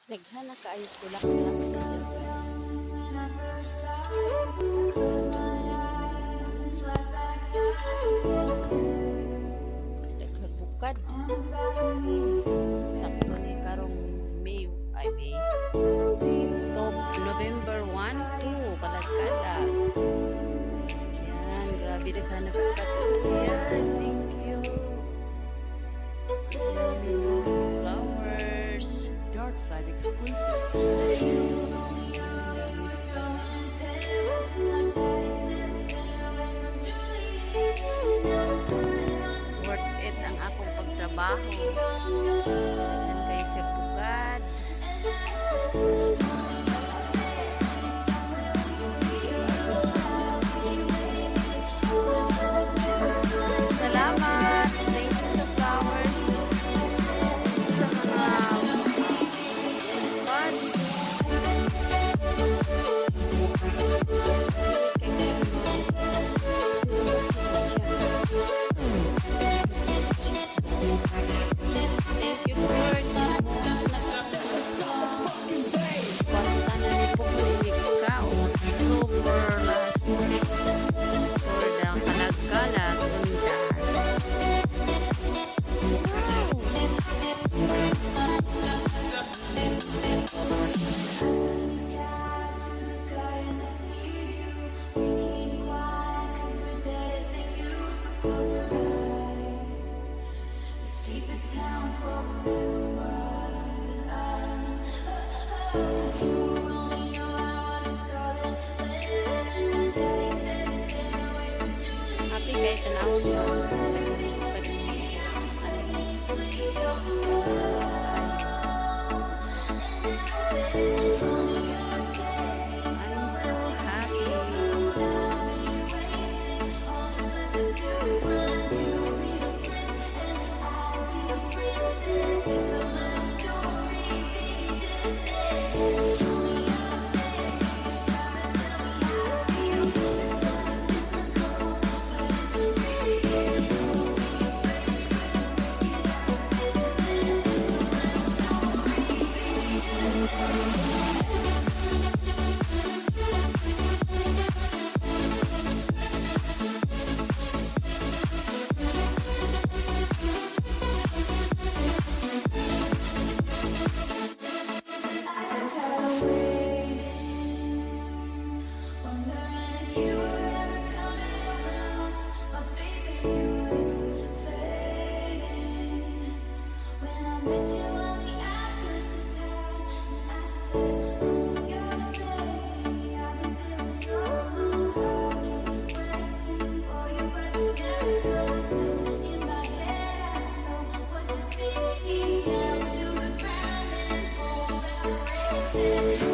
Daghan na kaayo bulak-bulak sa dyan. Daghang bukad. Sakto ni karong May, ay May. November 1, 2, kalag-kalag. Yan, grabe daghan na bukad. Yan, thank you. Flowers. Dark Side exclusive. Worth it ang akong pagtrabaho. Yan kayo sa bukad. Salamat. Thank you sa flowers. Sa mga buds. Thank you, Lord. Basta na ni po ikaw. October last week. For the kalag-kalag. Keep this town from only your hours started. Daddy said stay away from Julie. Happy kayo tanawin mo. Please don't go. Only your days. I'm so happy. I'll be waiting. All that's left to do is run. You'll be the prince and I'll be the princess. It's a love story, baby. Just say only your say. Try to tell me how I feel. This love is difficult, but it's real. We'll be waiting. Get out of this mess. It's a love story, baby. Just say. I was out waiting, wondering if you were ever coming around. My faith in you was fading. When I met you on the outskirts of town, and I said, "Oh, you're safe." I've been feeling so long. I keep waiting for you, but you never know what's best in my head. I know what to feel. Nails to the ground and fall that raises.